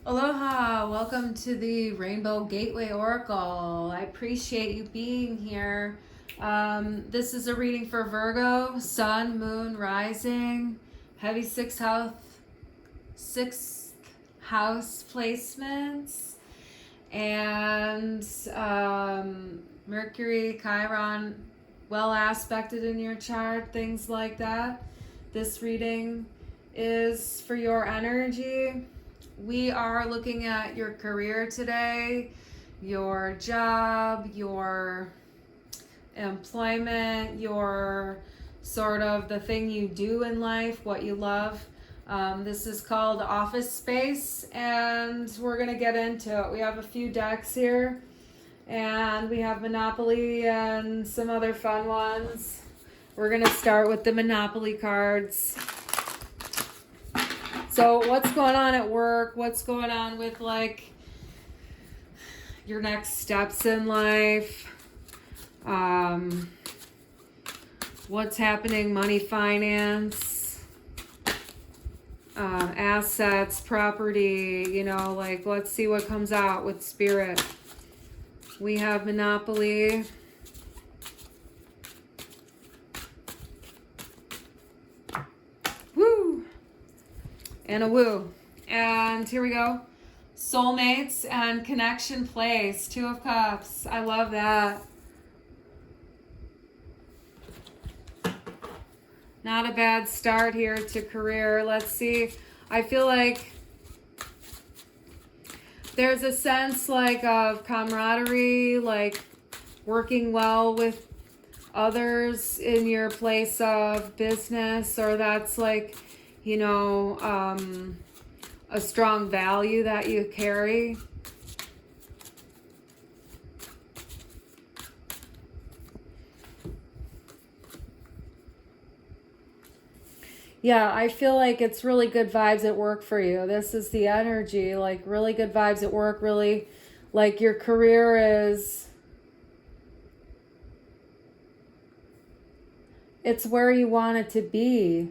Aloha, welcome to the Rainbow Gateway Oracle. I appreciate you being here. This is a reading for Virgo, Sun, Moon, Rising, heavy sixth house placements, and Mercury, Chiron, well aspected in your chart, things like that. This reading is for your energy. We are looking at your career today, your job, your employment, your sort of the thing you do in life, what you love. This is called Office Space, and we're going to get into it. We have a few decks here, and we have Monopoly and some other fun ones. We're going to start with the Monopoly cards. So what's going on at work? What's going on with like your next steps in life? What's happening? Money, finance, assets, property, you know, like let's see what comes out with Spirit. We have Monopoly. Woo! And a woo. And here we go. Soulmates and connection place. Two of Cups. I love that. Not a bad start here to career. Let's see. I feel like there's a sense like of camaraderie, like working well with others in your place of business, or that's like, you know, a strong value that you carry. Yeah, I feel like it's really good vibes at work for you. This is the energy, like really good vibes at work, really like your career is, it's where you want it to be.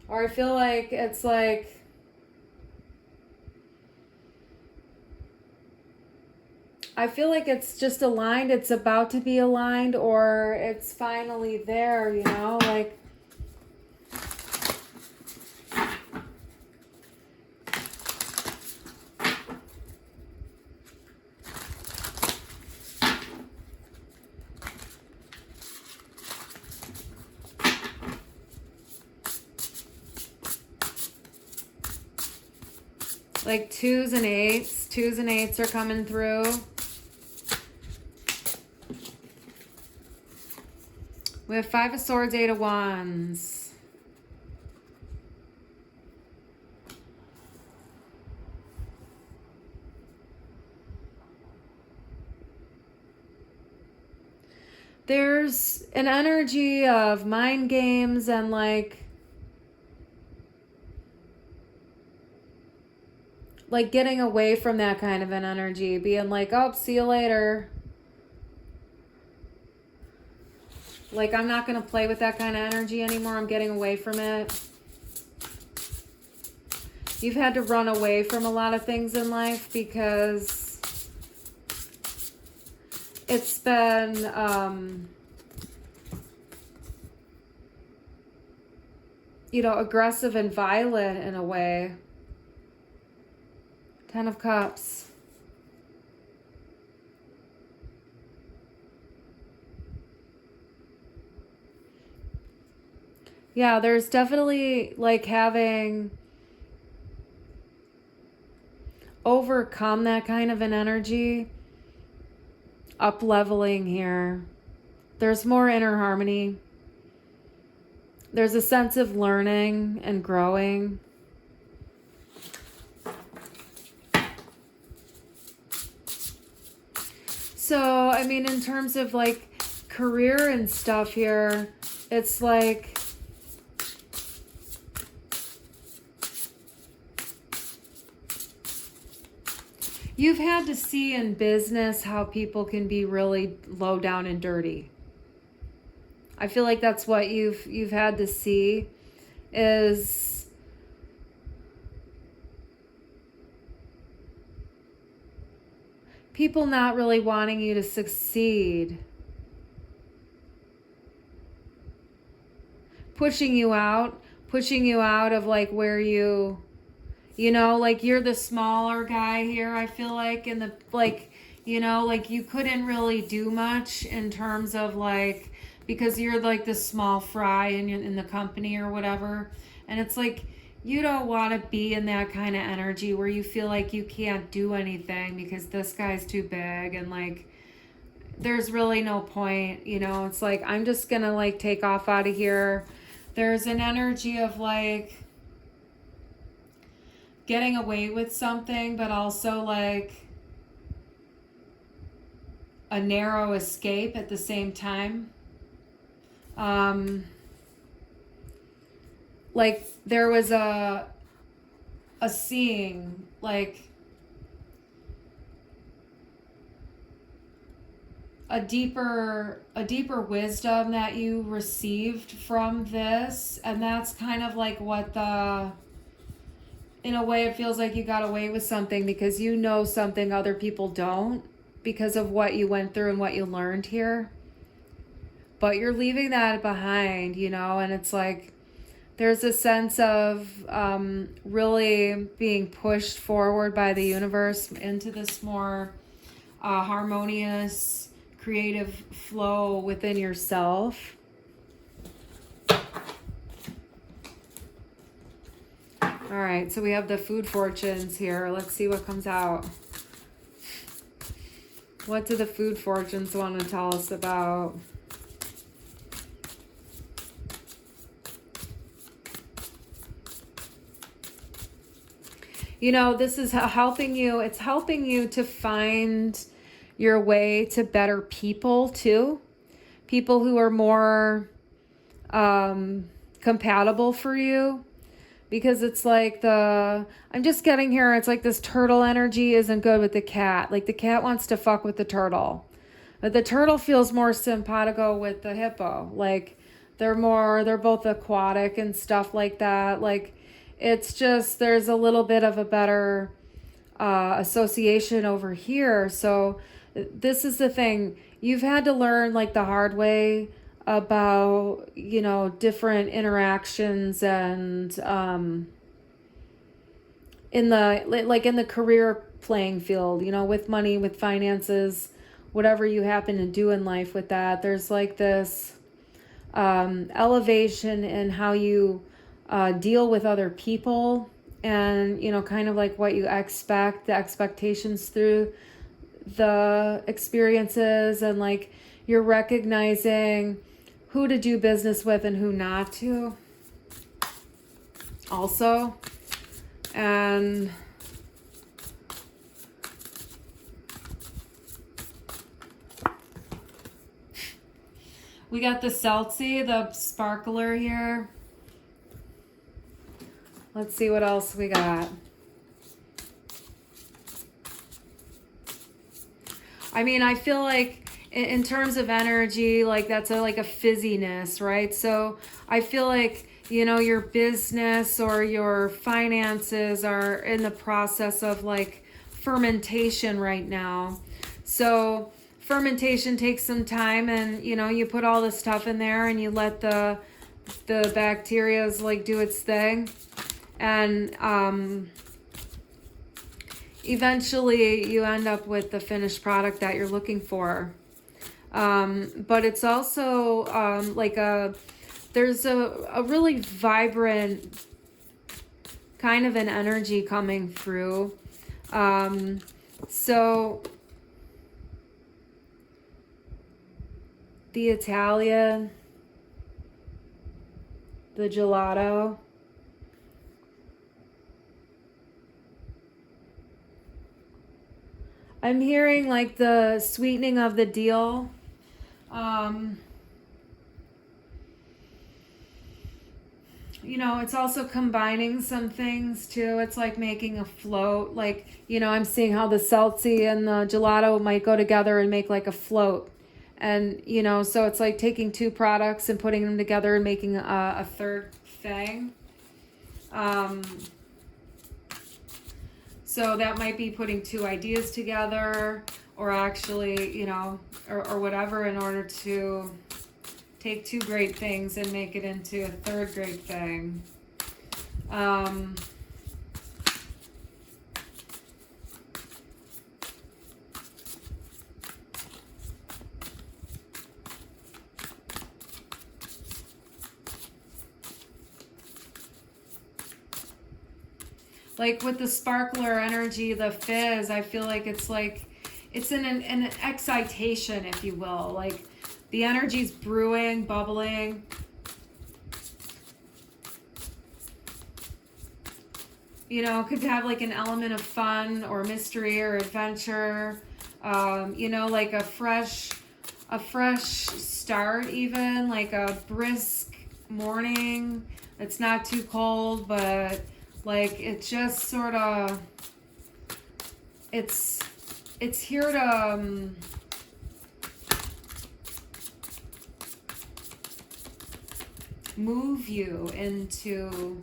Or I feel like it's like, I feel like it's just aligned, it's about to be aligned, or it's finally there, you know, like. Like twos and eights are coming through. We have Five of Swords, Eight of Wands. There's an energy of mind games and like getting away from that kind of an energy, being like, oh, see you later. Like, I'm not going to play with that kind of energy anymore. I'm getting away from it. You've had to run away from a lot of things in life because it's been, you know, aggressive and violent in a way. Ten of Cups. Yeah, there's definitely like having overcome that kind of an energy. Up leveling here. There's more inner harmony. There's a sense of learning and growing. So, I mean, in terms of like career and stuff here, it's like you've had to see in business how people can be really low down and dirty. I feel like that's what you've had to see, is people not really wanting you to succeed, pushing you out of like where you know, like you're the smaller guy here, I feel like, in the, like, you know, like you couldn't really do much in terms of like, because you're like the small fry in the company or whatever. And it's like, you don't want to be in that kind of energy where you feel like you can't do anything because this guy's too big, and like there's really no point, you know. It's like, I'm just gonna like take off out of here. There's an energy of like getting away with something, but also like a narrow escape at the same time. Like there was a seeing, like a deeper wisdom that you received from this, and that's kind of like what in a way it feels like you got away with something because you know something other people don't, because of what you went through and what you learned here. But you're leaving that behind, you know, and it's like there's a sense of really being pushed forward by the universe into this more harmonious, creative flow within yourself. All right, so we have the food fortunes here. Let's see what comes out. What do the food fortunes want to tell us about? You know, this is helping you. It's helping you to find your way to better people too. People who are more compatible for you. Because it's like I'm just getting here, it's like this turtle energy isn't good with the cat. Like the cat wants to fuck with the turtle. But the turtle feels more simpatico with the hippo. Like they're both aquatic and stuff like that. Like it's just, there's a little bit of a better association over here. So this is the thing. You've had to learn like the hard way about, you know, different interactions and in the career playing field, you know, with money, with finances, whatever you happen to do in life with that. There's like this elevation in how you deal with other people, and, you know, kind of like what you expect, the expectations through the experiences, and like you're recognizing who to do business with and who not to also. And we got the Seltzy, the sparkler here. Let's see what else we got. I mean, I feel like in terms of energy, like that's like a fizziness, right? So I feel like, you know, your business or your finances are in the process of like fermentation right now. So fermentation takes some time, and, you know, you put all the stuff in there and you let the bacterias like do its thing. And eventually you end up with the finished product that you're looking for. But it's also there's a really vibrant kind of an energy coming through. So the Italian, the gelato, I'm hearing like the sweetening of the deal. You know, it's also combining some things too. It's like making a float. Like, you know, I'm seeing how the Seltzy and the gelato might go together and make like a float. And, you know, so it's like taking two products and putting them together and making a third thing. So that might be putting two ideas together, or actually, you know, or whatever, in order to take two great things and make it into a third great thing. Like with the sparkler energy, the fizz, I feel like it's in an excitation, if you will. Like the energy's brewing, bubbling. You know, it could have like an element of fun or mystery or adventure. You know, like a fresh start, even like a brisk morning. It's not too cold, but like it's just sort of, it's here to move you into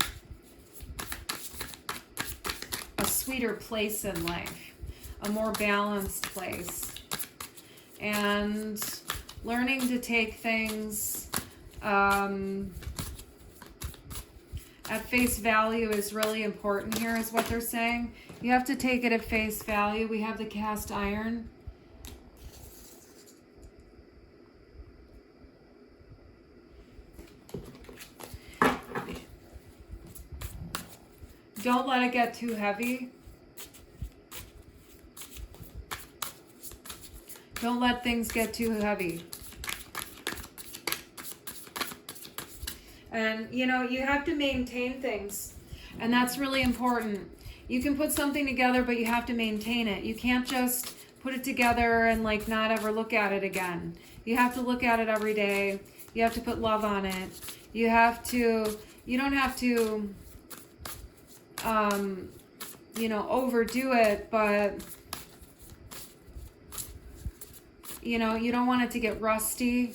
a sweeter place in life, a more balanced place, and learning to take things at face value is really important here, is what they're saying. You have to take it at face value. We have the cast iron. Don't let it get too heavy. Don't let things get too heavy. And, you know, you have to maintain things. And that's really important. You can put something together, but you have to maintain it. You can't just put it together and, like, not ever look at it again. You have to look at it every day. You have to put love on it. You don't have to, you know, overdo it, but, you know, you don't want it to get rusty.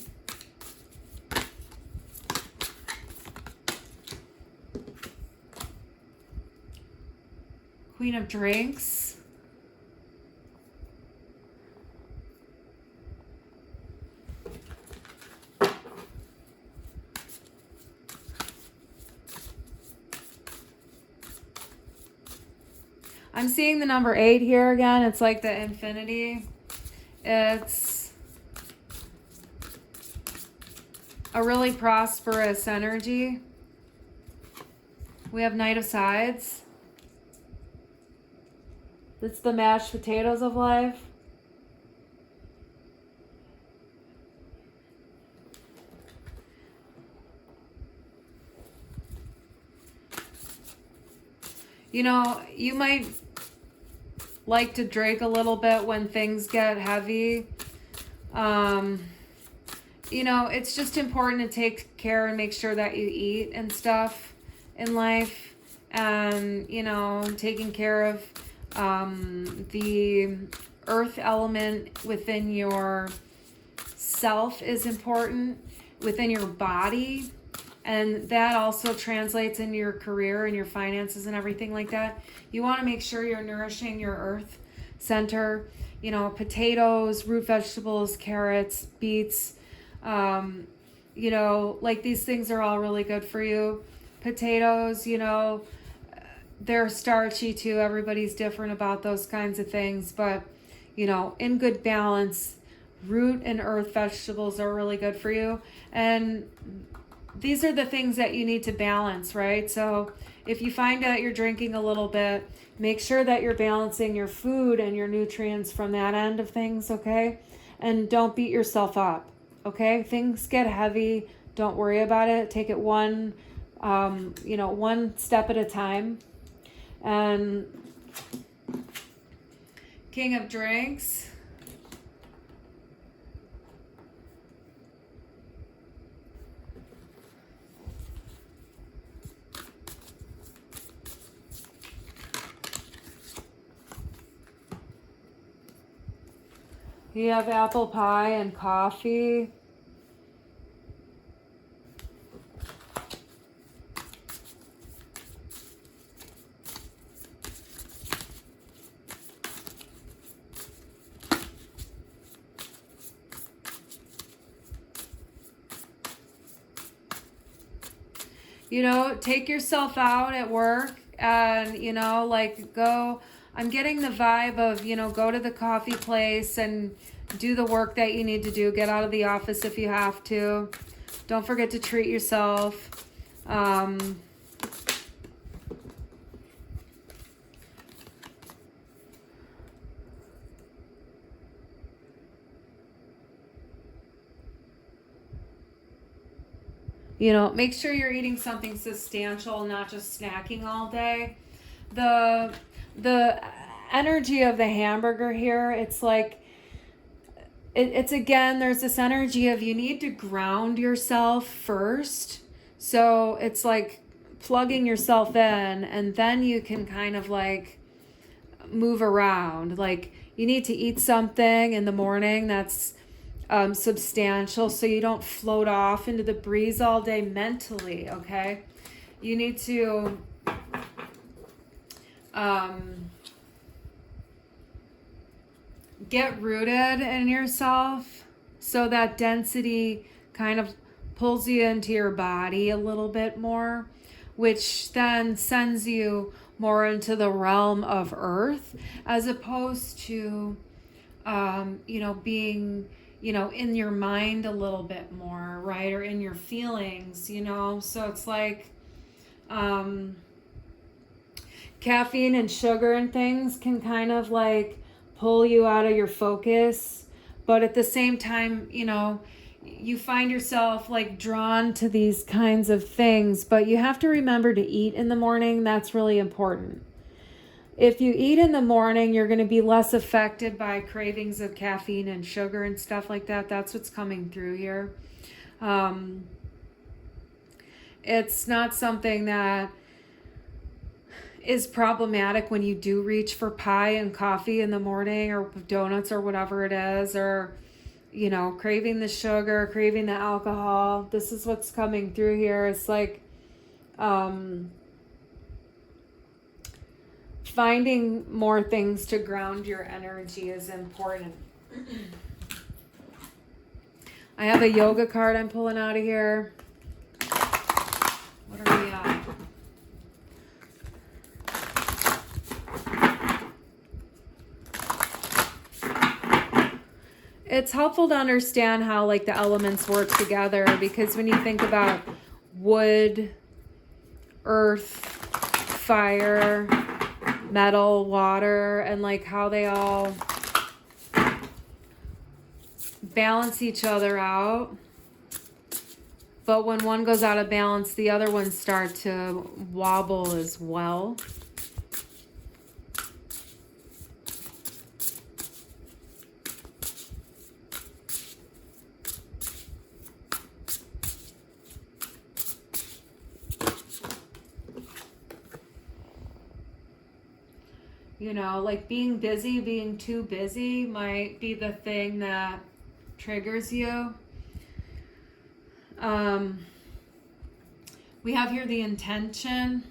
Queen of Drinks. I'm seeing the number 8 here again. It's like the infinity. It's a really prosperous energy. We have Knight of Sides. It's the mashed potatoes of life. You know, you might like to drink a little bit when things get heavy. You know, it's just important to take care and make sure that you eat and stuff in life. And, you know, taking care of the earth element within your self is important, within your body, and that also translates in your career and your finances and everything like that. You want to make sure you're nourishing your earth center. You know, potatoes, root vegetables, carrots, beets, you know, like these things are all really good for you. Potatoes, you know, they're starchy too. Everybody's different about those kinds of things, but, you know, in good balance, root and earth vegetables are really good for you. And these are the things that you need to balance, right? So if you find out you're drinking a little bit, make sure that you're balancing your food and your nutrients from that end of things, okay? And don't beat yourself up, okay? Things get heavy. Don't worry about it. Take it one step at a time. And King of Drinks. You have apple pie and coffee. You know, take yourself out at work and, you know, like go. I'm getting the vibe of, you know, go to the coffee place and do the work that you need to do. Get out of the office if you have to. Don't forget to treat yourself. You know, make sure you're eating something substantial, not just snacking all day. The energy of the hamburger here, it's like it's again, there's this energy of you need to ground yourself first. So it's like plugging yourself in, and then you can kind of like move around. Like you need to eat something in the morning that's substantial, so you don't float off into the breeze all day mentally. Okay, you need to get rooted in yourself, so that density kind of pulls you into your body a little bit more, which then sends you more into the realm of earth, as opposed to you know, being, you know, in your mind a little bit more, right? Or in your feelings, you know? So it's like caffeine and sugar and things can kind of like pull you out of your focus. But at the same time, you know, you find yourself like drawn to these kinds of things, but you have to remember to eat in the morning. That's really important. If you eat in the morning, you're going to be less affected by cravings of caffeine and sugar and stuff like that. That's what's coming through here. It's not something that is problematic when you do reach for pie and coffee in the morning, or donuts or whatever it is, or, you know, craving the sugar, craving the alcohol. This is what's coming through here. It's like finding more things to ground your energy is important. I have a yoga card I'm pulling out of here. What are we at? It's helpful to understand how like the elements work together, because when you think about wood, earth, fire, metal, water, and like how they all balance each other out. But when one goes out of balance, the other ones start to wobble as well. You know, like being busy, being too busy might be the thing that triggers you. We have here the intention,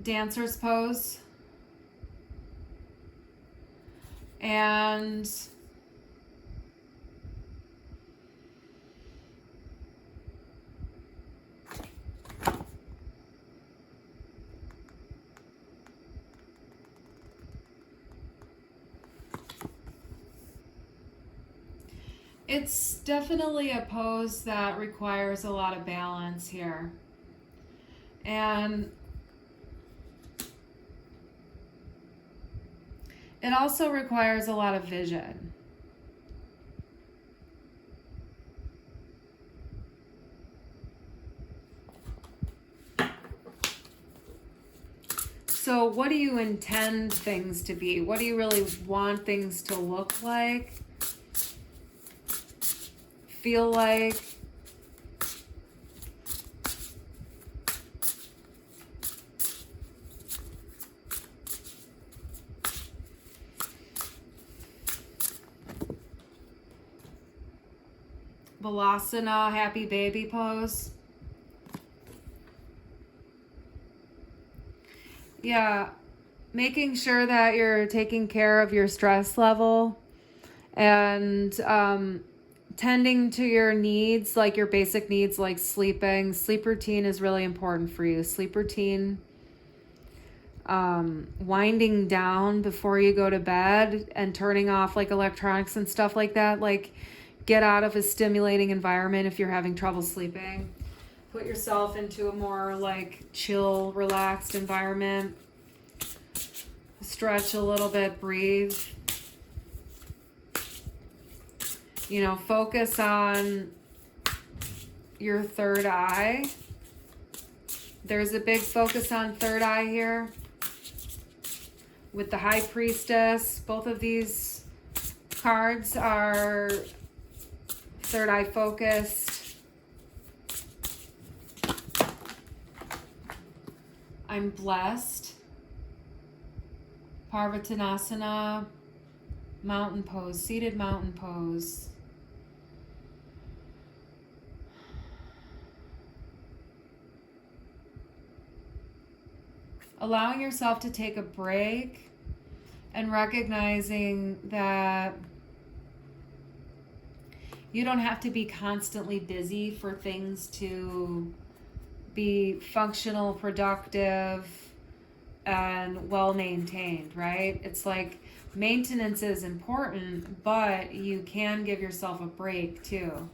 dancer's pose, and it's definitely a pose that requires a lot of balance here. And it also requires a lot of vision. So what do you intend things to be? What do you really want things to look like? Feel like? Balasana, happy baby pose. Yeah, making sure that you're taking care of your stress level and tending to your needs, like your basic needs, like sleeping. Sleep routine is really important for you. Sleep routine, winding down before you go to bed and turning off like electronics and stuff like that. Like, get out of a stimulating environment if you're having trouble sleeping. Put yourself into a more like chill, relaxed environment. Stretch a little bit, breathe. You know, focus on your third eye. There's a big focus on third eye here with the High Priestess. Both of these cards are third eye focused. I'm blessed. Parvatanasana, mountain pose, seated mountain pose. Allowing yourself to take a break and recognizing that you don't have to be constantly busy for things to be functional, productive, and well-maintained, right? It's like maintenance is important, but you can give yourself a break too.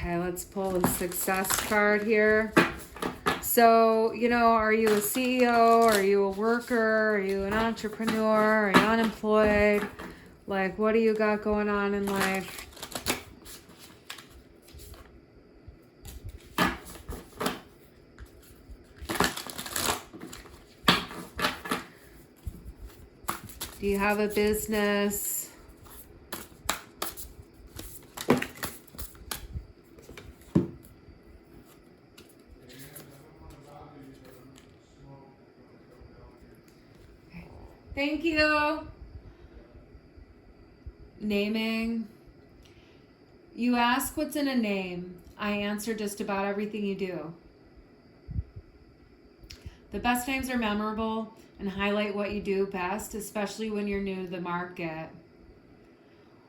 Okay, let's pull the success card here. So, you know, are you a CEO? Are you a worker? Are you an entrepreneur? Are you unemployed? Like, what do you got going on in life? Do you have a business? Thank you. Naming. You ask what's in a name. I answer just about everything you do. The best names are memorable and highlight what you do best, especially when you're new to the market.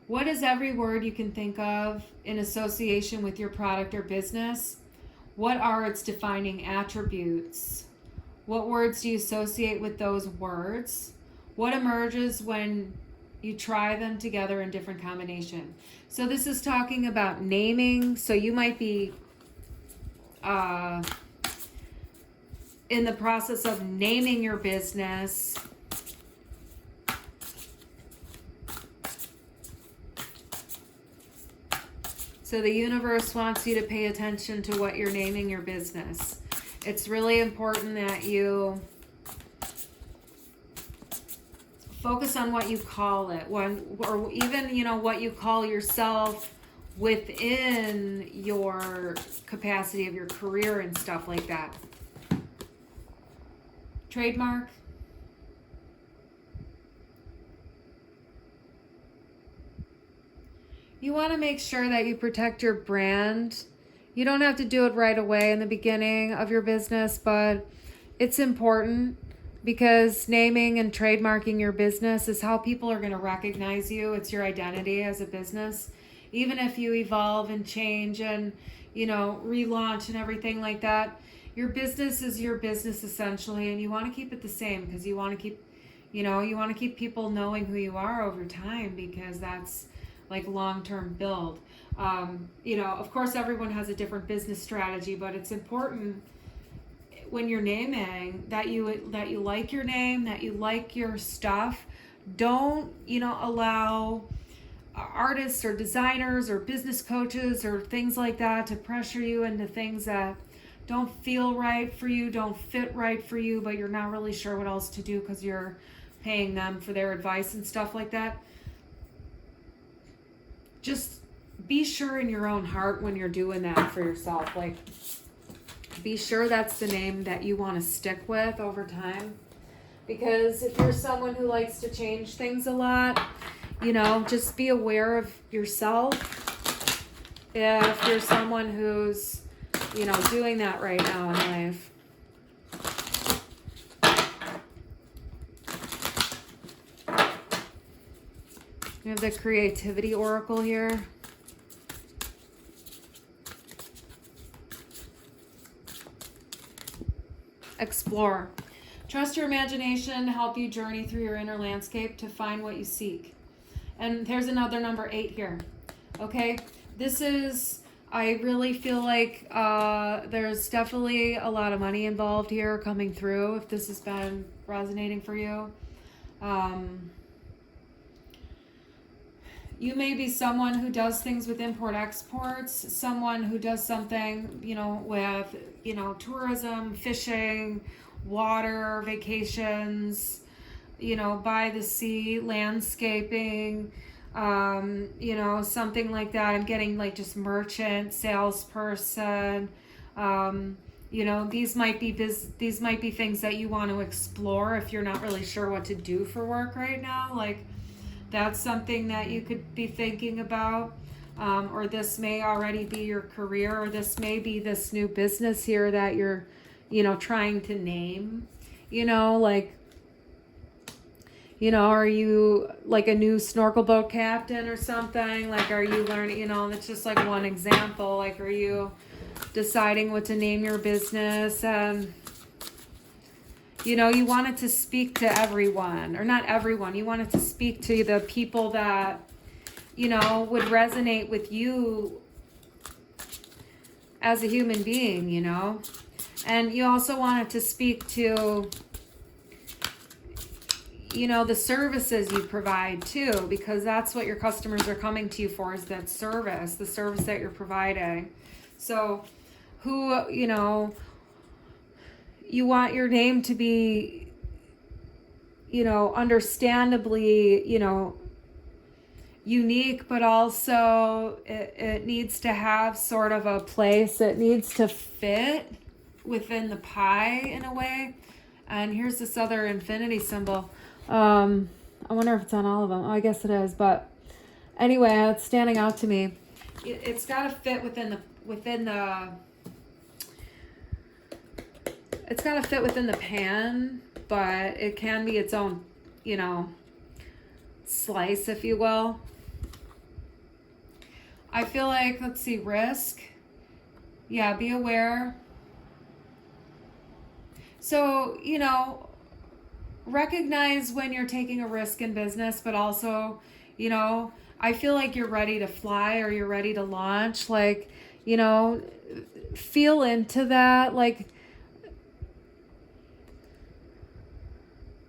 What is every word you can think of in association with your product or business? What are its defining attributes? What words do you associate with those words? What emerges when you try them together in different combination? So this is talking about naming. So you might be in the process of naming your business. So the universe wants you to pay attention to what you're naming your business. It's really important that you focus on what you call it, or even, you know, what you call yourself within your capacity of your career and stuff like that. Trademark. You want to make sure that you protect your brand. You don't have to do it right away in the beginning of your business, but it's important because naming and trademarking your business is how people are going to recognize you. It's your identity as a business. Even if you evolve and change and, you know, relaunch and everything like that, your business is your business essentially, and you want to keep it the same because you want to keep, you know, you want to keep people knowing who you are over time because that's like long-term build. You know, of course, everyone has a different business strategy, but it's important when you're naming that you like your name, that you like your stuff. Don't, you know, allow artists or designers or business coaches or things like that to pressure you into things that don't feel right for you, don't fit right for you, but you're not really sure what else to do because you're paying them for their advice and stuff like that. Just be sure in your own heart when you're doing that for yourself. Like, be sure that's the name that you want to stick with over time. Because if you're someone who likes to change things a lot, you know, just be aware of yourself. If you're someone who's, you know, doing that right now in life. We have the creativity oracle here. Explore. Trust your imagination, help you journey through your inner landscape to find what you seek. And there's another number 8 here. Okay, this is, I really feel like there's definitely a lot of money involved here coming through if this has been resonating for you. You may be someone who does things with import-exports, someone who does something, you know, with, you know, tourism, fishing, water, vacations, you know, by the sea, landscaping, you know, something like that. I'm getting like just merchant, salesperson, you know, these might be things that you want to explore if you're not really sure what to do for work right now. Like, that's something that you could be thinking about, or this may already be your career, or this may be this new business here that you're, you know, trying to name, you know, like, you know, are you like a new snorkel boat captain or something? Like, are you learning, you know, that's just like one example. Like, are you deciding what to name your business? And you know, you want it to speak to everyone, or not everyone. You want it to speak to the people that, you know, would resonate with you as a human being, you know. And you also want it to speak to, you know, the services you provide too, because that's what your customers are coming to you for, is that service, the service that you're providing. So who, you know, you want your name to be, you know, understandably, you know, unique, but also it needs to have sort of a place. It needs to fit within the pie in a way. And here's this other infinity symbol. I wonder if it's on all of them. Oh, I guess it is. But anyway, it's standing out to me. It's got to fit within the it's got to fit within the pan, but it can be its own, you know, slice, if you will. I feel like, let's see, risk. Yeah, be aware. So, you know, recognize when you're taking a risk in business, but also, you know, I feel like you're ready to fly or you're ready to launch. Like, you know, feel into that. Like,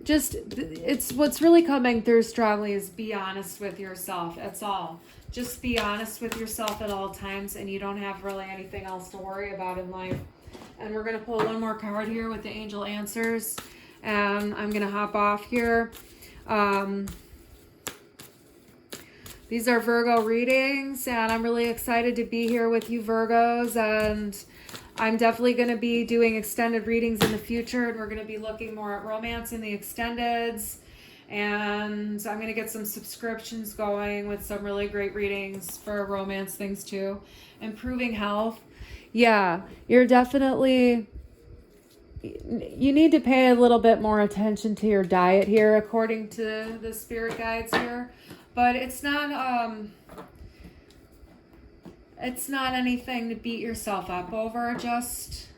just, it's what's really coming through strongly is be honest with yourself. That's all. Just be honest with yourself at all times, and you don't have really anything else to worry about in life. And we're going to pull one more card here with the angel answers, and I'm going to hop off here. These are Virgo readings, and I'm really excited to be here with you, Virgos, and I'm definitely going to be doing extended readings in the future, and we're going to be looking more at romance in the extendeds, and I'm going to get some subscriptions going with some really great readings for romance things too. Improving health. Yeah, you're definitely, you need to pay a little bit more attention to your diet here, according to the spirit guides here, but it's not anything to beat yourself up over. Just,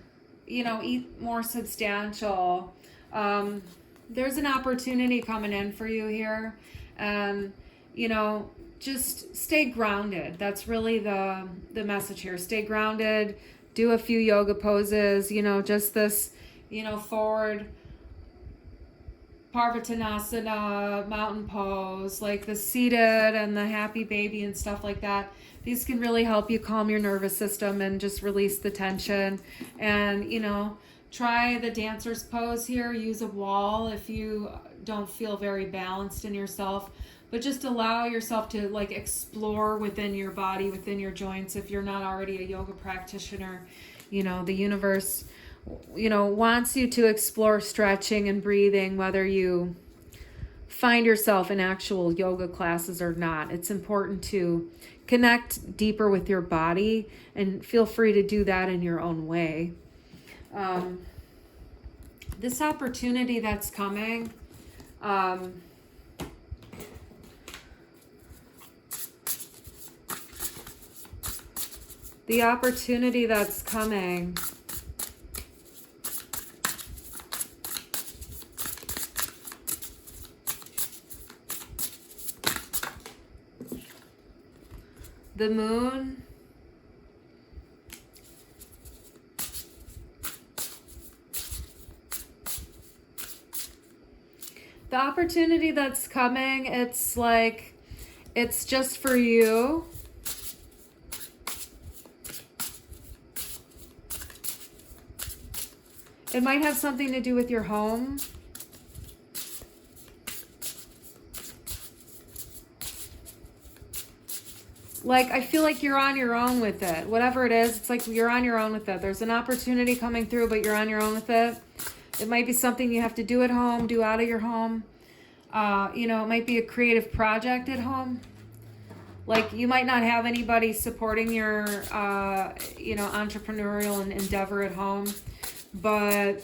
you know, eat more substantial. There's an opportunity coming in for you here. And, you know, just stay grounded. That's really the message here. Stay grounded. Do a few yoga poses. You know, just this, you know, forward Parvatanasana, mountain pose, like the seated and the happy baby and stuff like that. These can really help you calm your nervous system and just release the tension. And, you know, try the dancer's pose here. Use a wall if you don't feel very balanced in yourself. But just allow yourself to like explore within your body, within your joints. If you're not already a yoga practitioner, you know, the universe, you know, wants you to explore stretching and breathing, whether you find yourself in actual yoga classes or not. It's important to connect deeper with your body, and feel free to do that in your own way. This opportunity that's coming, the opportunity that's coming, the moon, the opportunity that's coming, it's like, it's just for you. It might have something to do with your home. Like, I feel like you're on your own with it. Whatever it is, it's like you're on your own with it. There's an opportunity coming through, but you're on your own with it. It might be something you have to do at home, do out of your home. You know, it might be a creative project at home. Like, you might not have anybody supporting your, you know, entrepreneurial endeavor at home. But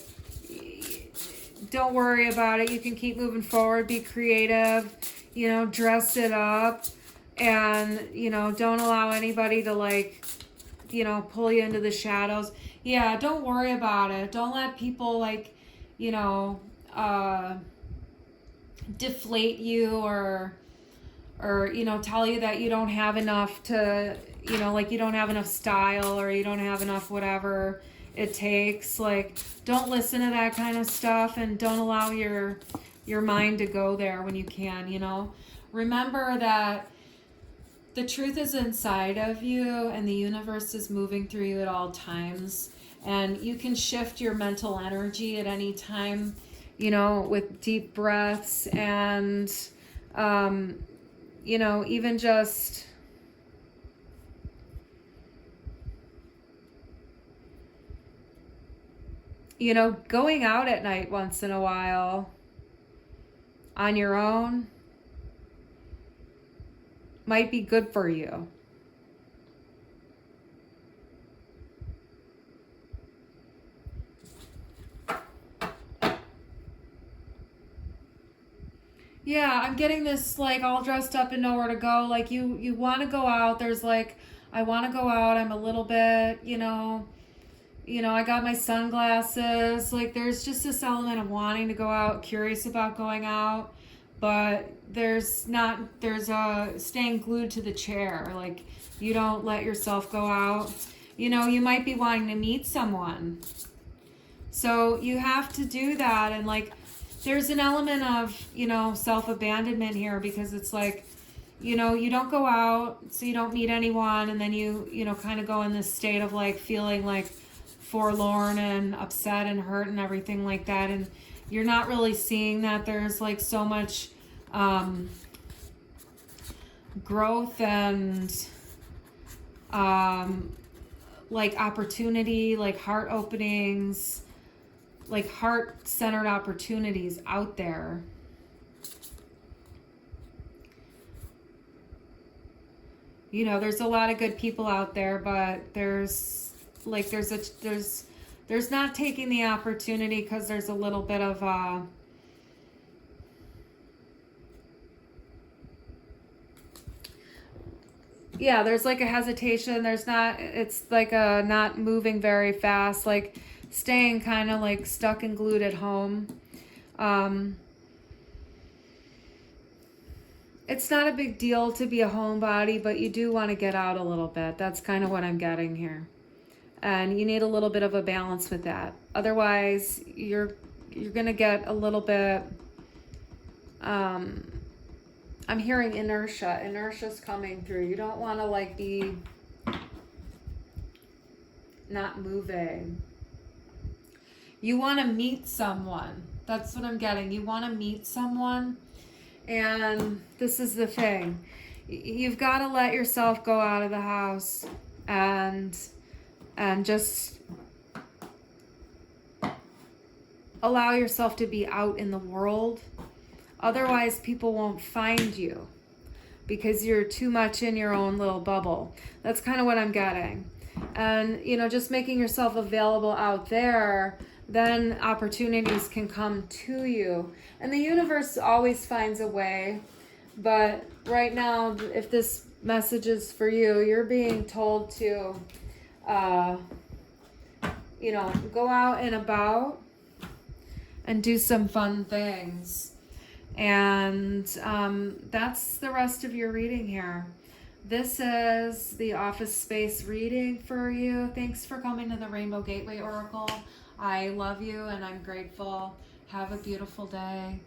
don't worry about it. You can keep moving forward. Be creative. You know, dress it up. And, you know, don't allow anybody to, like, you know, pull you into the shadows. Yeah, don't worry about it. Don't let people, like, you know, deflate you or, you know, tell you that you don't have enough to, you know, like you don't have enough style or you don't have enough whatever it takes. Like, don't listen to that kind of stuff, and don't allow your mind to go there when you can, you know. Remember that the truth is inside of you, and the universe is moving through you at all times. And you can shift your mental energy at any time, you know, with deep breaths and, you know, even just, you know, going out at night once in a while on your own might be good for you. Yeah, I'm getting this, like, all dressed up and nowhere to go. Like, you want to go out. There's like, I want to go out. I'm a little bit, you know, I got my sunglasses. Like, there's just this element of wanting to go out, curious about going out, but there's staying glued to the chair. Like, you don't let yourself go out. You know, you might be wanting to meet someone. So you have to do that. And, like, there's an element of, you know, self-abandonment here, because it's like, you know, you don't go out, so you don't meet anyone, and then you know, kind of go in this state of, like, feeling, like, forlorn and upset and hurt and everything like that. And you're not really seeing that there's, like, so much growth and like opportunity, like heart openings, like heart-centered opportunities out there. You know, there's a lot of good people out there, but there's not taking the opportunity because there's a little bit of yeah, there's like a hesitation. It's like a not moving very fast, like staying kind of like stuck and glued at home. It's not a big deal to be a homebody, but you do want to get out a little bit. That's kind of what I'm getting here. And you need a little bit of a balance with that. Otherwise, you're going to get a little bit I'm hearing inertia. Inertia's coming through. You don't want to like be not moving. You want to meet someone. That's what I'm getting. You want to meet someone. And this is the thing. You've got to let yourself go out of the house and just allow yourself to be out in the world. Otherwise, people won't find you because you're too much in your own little bubble. That's kind of what I'm getting. And, you know, just making yourself available out there, then opportunities can come to you. And the universe always finds a way. But right now, if this message is for you, you're being told to, you know, go out and about and do some fun things. And that's the rest of your reading here. This is the office space reading for you. Thanks for coming to the Rainbow Gateway Oracle. I love you and I'm grateful. Have a beautiful day.